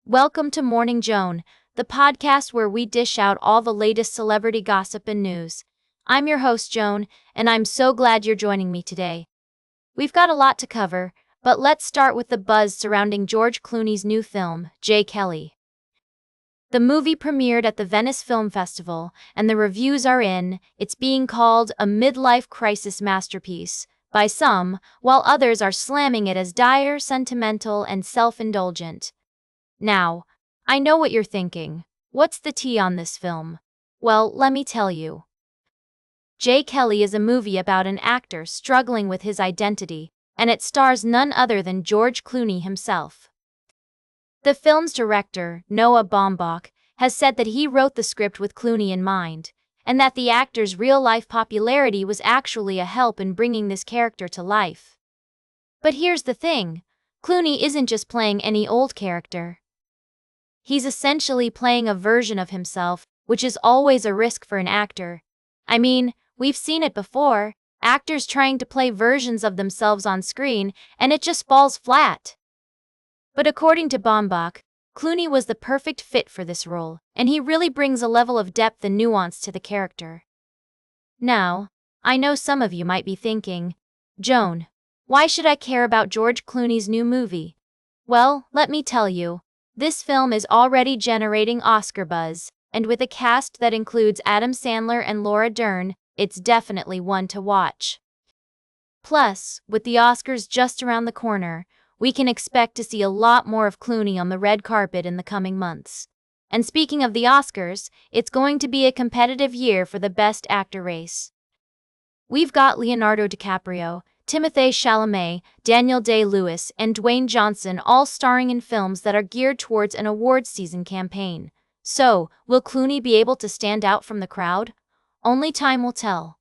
Welcome to Morning Joan, the podcast where we dish out all the latest celebrity gossip and news. I'm your host, Joan, and I'm so glad you're joining me today. We've got a lot to cover, but let's start with the buzz surrounding George Clooney's new film, Kelley. The movie premiered at the Venice Film Festival, and the reviews are in. It's being called a midlife crisis masterpiece by some, while others are slamming it as dire, sentimental, and self-indulgent. Now, I know what you're thinking. What's the tea on this film? Well, let me tell you. Kelley is a movie about an actor struggling with his identity, and it stars none other than George Clooney himself. The film's director, Noah Baumbach, has said that he wrote the script with Clooney in mind, and that the actor's real-life popularity was actually a help in bringing this character to life. But here's the thing, Clooney isn't just playing any old character. He's essentially playing a version of himself, which is always a risk for an actor. I mean, we've seen it before, actors trying to play versions of themselves on screen, and it just falls flat. But according to Baumbach, Clooney was the perfect fit for this role, and he really brings a level of depth and nuance to the character. Now, I know some of you might be thinking, Joan, why should I care about George Clooney's new movie? Well, let me tell you. This film is already generating Oscar buzz, and with a cast that includes Adam Sandler and Laura Dern, it's definitely one to watch. Plus, with the Oscars just around the corner, we can expect to see a lot more of Clooney on the red carpet in the coming months. And speaking of the Oscars, it's going to be a competitive year for the Best Actor race. We've got Leonardo DiCaprio, Timothée Chalamet, Daniel Day-Lewis, and Dwayne Johnson all starring in films that are geared towards an awards season campaign. So, will Clooney be able to stand out from the crowd? Only time will tell.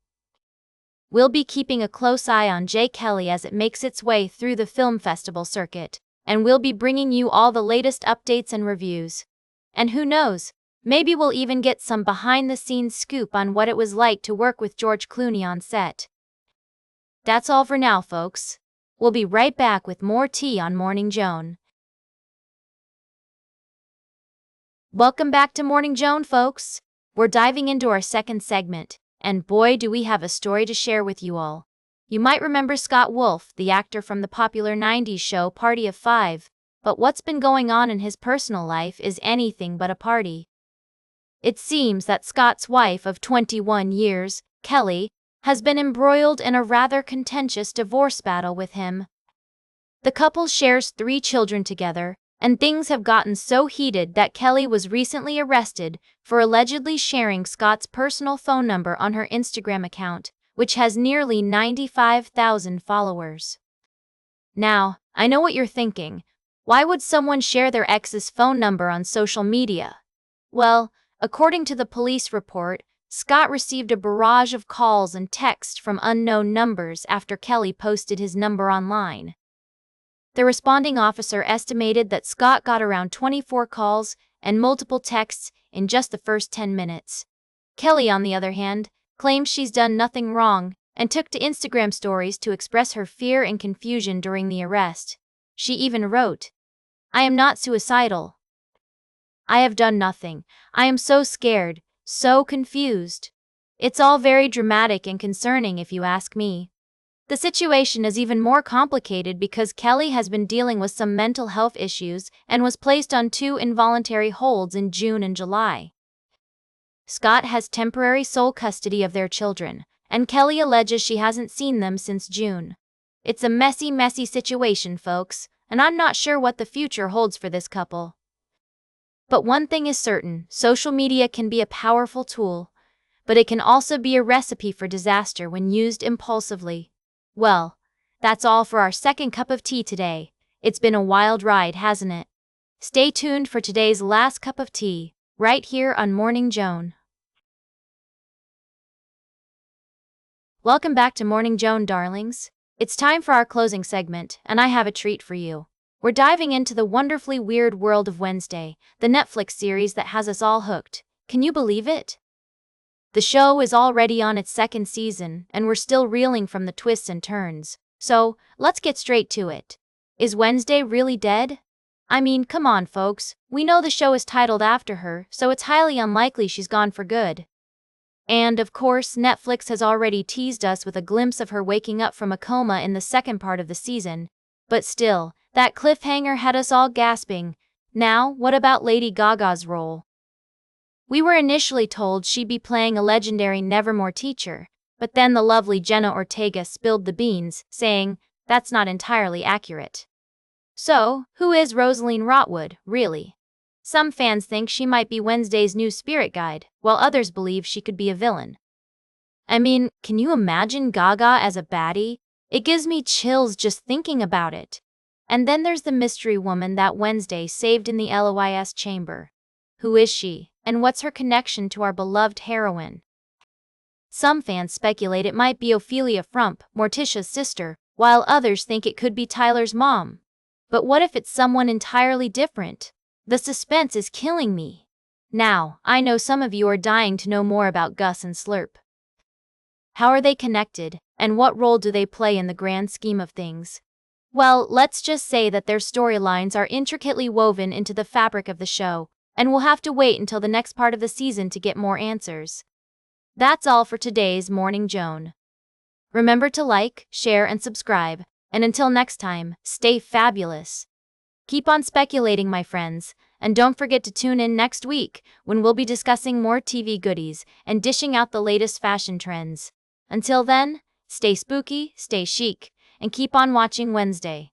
We'll be keeping a close eye on Kelley as it makes its way through the film festival circuit, and we'll be bringing you all the latest updates and reviews. And who knows, maybe we'll even get some behind-the-scenes scoop on what it was like to work with George Clooney on set. That's all for now, folks. We'll be right back with more tea on Morning Joan. Welcome back to Morning Joan, folks. We're diving into our second segment, and boy do we have a story to share with you all. You might remember Scott Wolf, the actor from the popular 90s show Party of Five, but what's been going on in his personal life is anything but a party. It seems that Scott's wife of 21 years, Kelley, has been embroiled in a rather contentious divorce battle with him. The couple shares 3 children together, and things have gotten so heated that Kelley was recently arrested for allegedly sharing Scott's personal phone number on her Instagram account, which has nearly 95,000 followers. Now, I know what you're thinking. Why would someone share their ex's phone number on social media? Well, according to the police report, Scott received a barrage of calls and texts from unknown numbers after Kelley posted his number online. The responding officer estimated that Scott got around 24 calls and multiple texts in just the first 10 minutes. Kelley, on the other hand, claims she's done nothing wrong and took to Instagram stories to express her fear and confusion during the arrest. She even wrote, "I am not suicidal. I have done nothing. I am so scared. So confused. It's all very dramatic and concerning if you ask me." The situation is even more complicated because Kelley has been dealing with some mental health issues and was placed on 2 involuntary holds in June and July. Scott has temporary sole custody of their children, and Kelley alleges she hasn't seen them since June. It's a messy situation, folks, and I'm not sure what the future holds for this couple. But one thing is certain, social media can be a powerful tool, but it can also be a recipe for disaster when used impulsively. Well, that's all for our second cup of tea today. It's been a wild ride, hasn't it? Stay tuned for today's last cup of tea, right here on Morning Joan. Welcome back to Morning Joan, darlings. It's time for our closing segment, and I have a treat for you. We're diving into the wonderfully weird world of Wednesday, the Netflix series that has us all hooked. Can you believe it? The show is already on its 2nd season, and we're still reeling from the twists and turns. So, let's get straight to it. Is Wednesday really dead? I mean, come on, folks. We know the show is titled after her, so it's highly unlikely she's gone for good. And, of course, Netflix has already teased us with a glimpse of her waking up from a coma in the second part of the season. But still, that cliffhanger had us all gasping. Now, what about Lady Gaga's role? We were initially told she'd be playing a legendary Nevermore teacher, but then the lovely Jenna Ortega spilled the beans, saying, that's not entirely accurate. So, who is Rosaline Rotwood, really? Some fans think she might be Wednesday's new spirit guide, while others believe she could be a villain. I mean, can you imagine Gaga as a baddie? It gives me chills just thinking about it. And then there's the mystery woman that Wednesday saved in the LOIS chamber. Who is she, and what's her connection to our beloved heroine? Some fans speculate it might be Ophelia Frump, Morticia's sister, while others think it could be Tyler's mom. But what if it's someone entirely different? The suspense is killing me. Now, I know some of you are dying to know more about Gus and Slurp. How are they connected, and what role do they play in the grand scheme of things? Well, let's just say that their storylines are intricately woven into the fabric of the show, and we'll have to wait until the next part of the season to get more answers. That's all for today's Morning Joan. Remember to like, share, and subscribe, and until next time, stay fabulous. Keep on speculating, my friends, and don't forget to tune in next week when we'll be discussing more TV goodies and dishing out the latest fashion trends. Until then, stay spooky, stay chic, and keep on watching Wednesday.